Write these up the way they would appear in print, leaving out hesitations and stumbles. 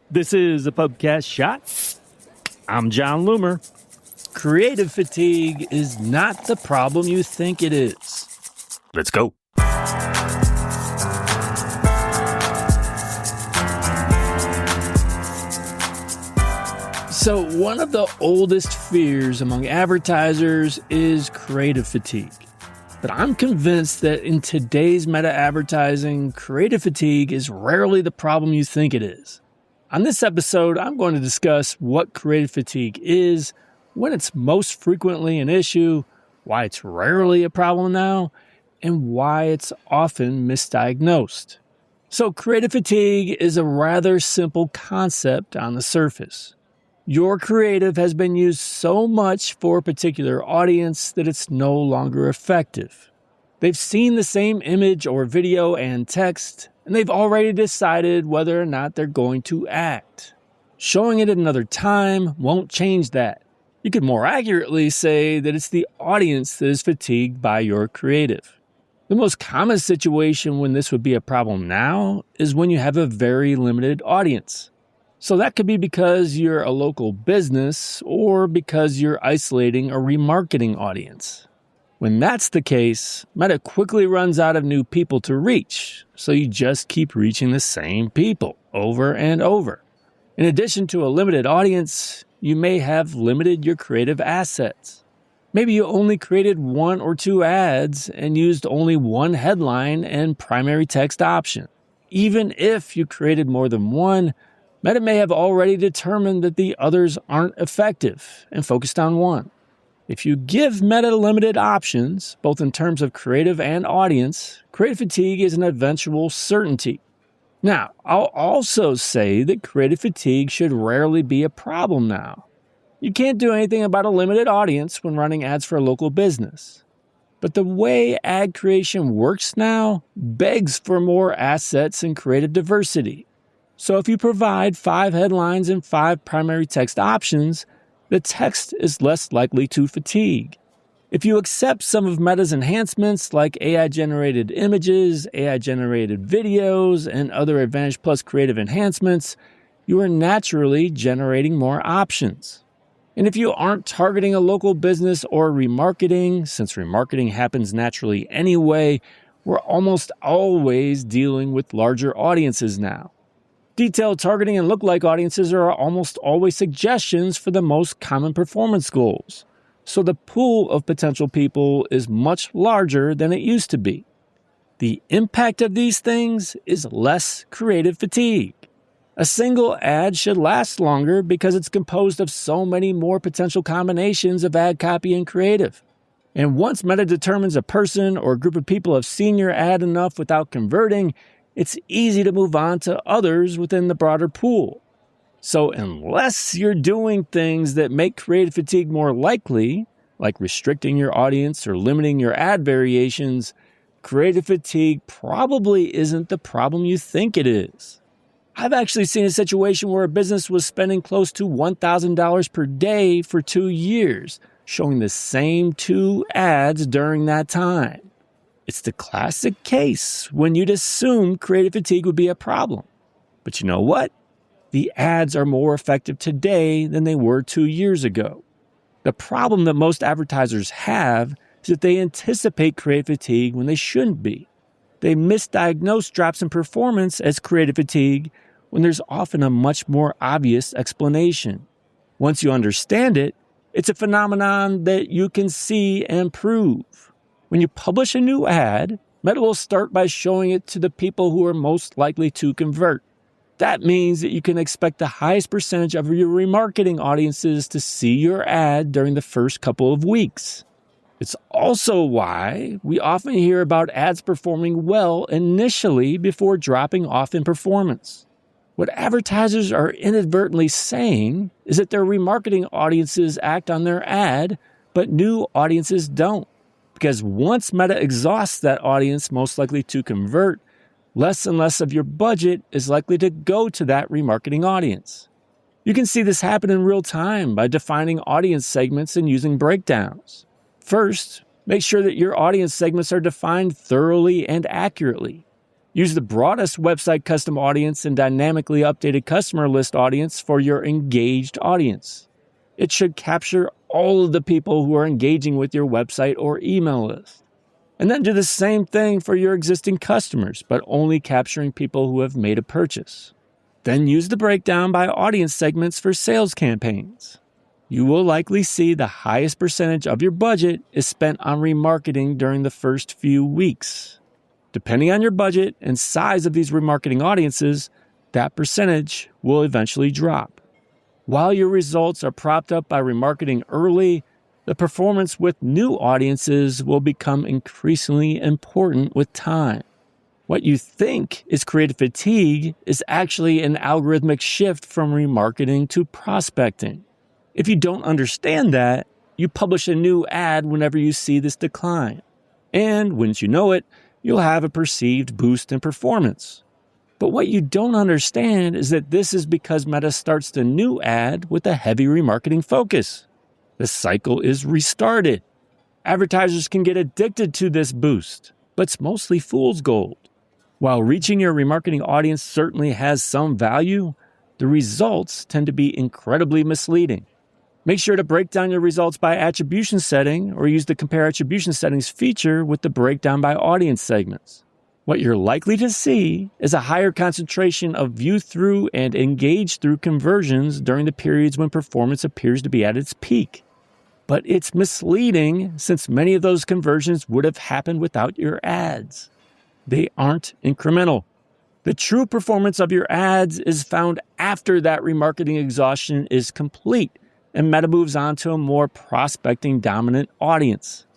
This is a Pubcast Shot. I'm John Loomer. Creative fatigue is not the problem you think it is. Let's go. So, one of the oldest fears among advertisers is creative fatigue. But I'm convinced that in today's meta advertising, creative fatigue is rarely the problem you think it is. On this episode, I'm going to discuss what creative fatigue is, when it's most frequently an issue, why it's rarely a problem now, and why it's often misdiagnosed. So creative fatigue is a rather simple concept on the surface. Your creative has been used so much for a particular audience that it's no longer effective. They've seen the same image or video and text, and they've already decided whether or not they're going to act. Showing it at another time won't change that. You could more accurately say that it's the audience that is fatigued by your creative. The most common situation when this would be a problem now is when you have a very limited audience. So that could be because you're a local business or because you're isolating a remarketing audience. When that's the case, Meta quickly runs out of new people to reach, so you just keep reaching the same people over and over. In addition to a limited audience, you may have limited your creative assets. Maybe you only created 1 or 2 ads and used only one headline and primary text option. Even if you created more than one, Meta may have already determined that the others aren't effective and focused on one. If you give Meta limited options, both in terms of creative and audience, creative fatigue is an eventual certainty. Now, I'll also say that creative fatigue should rarely be a problem now. You can't do anything about a limited audience when running ads for a local business. But the way ad creation works now begs for more assets and creative diversity. So if you provide 5 headlines and 5 primary text options, the text is less likely to fatigue. If you accept some of Meta's enhancements like AI-generated images, AI-generated videos, and other Advantage Plus creative enhancements, you are naturally generating more options. And if you aren't targeting a local business or remarketing, since remarketing happens naturally anyway, we're almost always dealing with larger audiences now. Detailed targeting and lookalike audiences are almost always suggestions for the most common performance goals. So the pool of potential people is much larger than it used to be. The impact of these things is less creative fatigue. A single ad should last longer because it's composed of so many more potential combinations of ad copy and creative. And once Meta determines a person or group of people have seen your ad enough without converting, it's easy to move on to others within the broader pool. So unless you're doing things that make creative fatigue more likely, like restricting your audience or limiting your ad variations, creative fatigue probably isn't the problem you think it is. I've actually seen a situation where a business was spending close to $1,000 per day for 2 years, showing the same 2 ads during that time. It's the classic case when you'd assume creative fatigue would be a problem. But you know what? The ads are more effective today than they were 2 years ago. The problem that most advertisers have is that they anticipate creative fatigue when they shouldn't be. They misdiagnose drops in performance as creative fatigue when there's often a much more obvious explanation. Once you understand it, it's a phenomenon that you can see and prove. When you publish a new ad, Meta will start by showing it to the people who are most likely to convert. That means that you can expect the highest percentage of your remarketing audiences to see your ad during the first couple of weeks. It's also why we often hear about ads performing well initially before dropping off in performance. What advertisers are inadvertently saying is that their remarketing audiences act on their ad, but new audiences don't. Because once Meta exhausts that audience most likely to convert, less and less of your budget is likely to go to that remarketing audience. You can see this happen in real time by defining audience segments and using breakdowns. First, make sure that your audience segments are defined thoroughly and accurately. Use the broadest website custom audience and dynamically updated customer list audience for your engaged audience. It should capture all of the people who are engaging with your website or email list. And then do the same thing for your existing customers, but only capturing people who have made a purchase. Then use the breakdown by audience segments for sales campaigns. You will likely see the highest percentage of your budget is spent on remarketing during the first few weeks. Depending on your budget and size of these remarketing audiences, that percentage will eventually drop. While your results are propped up by remarketing early, the performance with new audiences will become increasingly important with time. What you think is creative fatigue is actually an algorithmic shift from remarketing to prospecting. If you don't understand that, you publish a new ad whenever you see this decline. And wouldn't you know it, you'll have a perceived boost in performance. But what you don't understand is that this is because Meta starts the new ad with a heavy remarketing focus. The cycle is restarted. Advertisers can get addicted to this boost, but it's mostly fool's gold. While reaching your remarketing audience certainly has some value, the results tend to be incredibly misleading. Make sure to break down your results by attribution setting or use the Compare Attribution Settings feature with the breakdown by audience segments. What you're likely to see is a higher concentration of view-through and engage-through conversions during the periods when performance appears to be at its peak. But it's misleading since many of those conversions would have happened without your ads. They aren't incremental. The true performance of your ads is found after that remarketing exhaustion is complete and Meta moves on to a more prospecting dominant audience.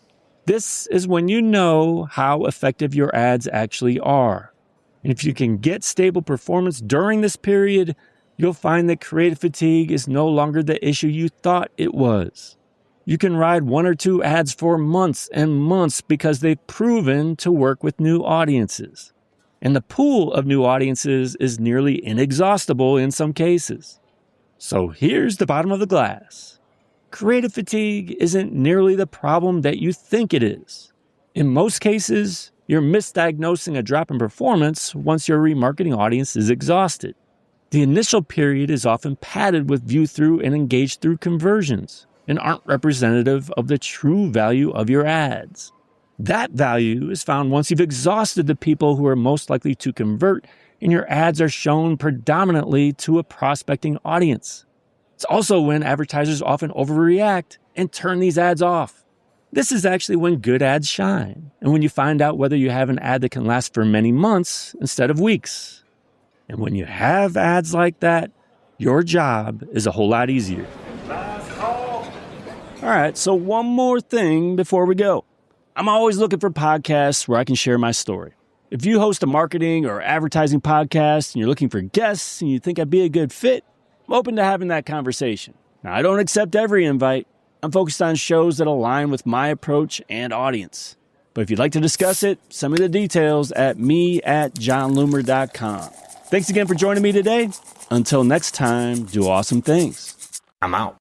This is when you know how effective your ads actually are. And if you can get stable performance during this period, you'll find that creative fatigue is no longer the issue you thought it was. You can ride one or two ads for months and months because they've proven to work with new audiences. And the pool of new audiences is nearly inexhaustible in some cases. So here's the bottom of the glass. Creative fatigue isn't nearly the problem that you think it is. In most cases, you're misdiagnosing a drop in performance once your remarketing audience is exhausted. The initial period is often padded with view-through and engage-through conversions and aren't representative of the true value of your ads. That value is found once you've exhausted the people who are most likely to convert and your ads are shown predominantly to a prospecting audience. It's also when advertisers often overreact and turn these ads off. This is actually when good ads shine, and when you find out whether you have an ad that can last for many months instead of weeks. And when you have ads like that, your job is a whole lot easier. All right, so one more thing before we go. I'm always looking for podcasts where I can share my story. If you host a marketing or advertising podcast and you're looking for guests and you think I'd be a good fit, I'm open to having that conversation. Now, I don't accept every invite. I'm focused on shows that align with my approach and audience. But if you'd like to discuss it, send me the details at me@johnloomer.com. Thanks again for joining me today. Until next time, do awesome things. I'm out.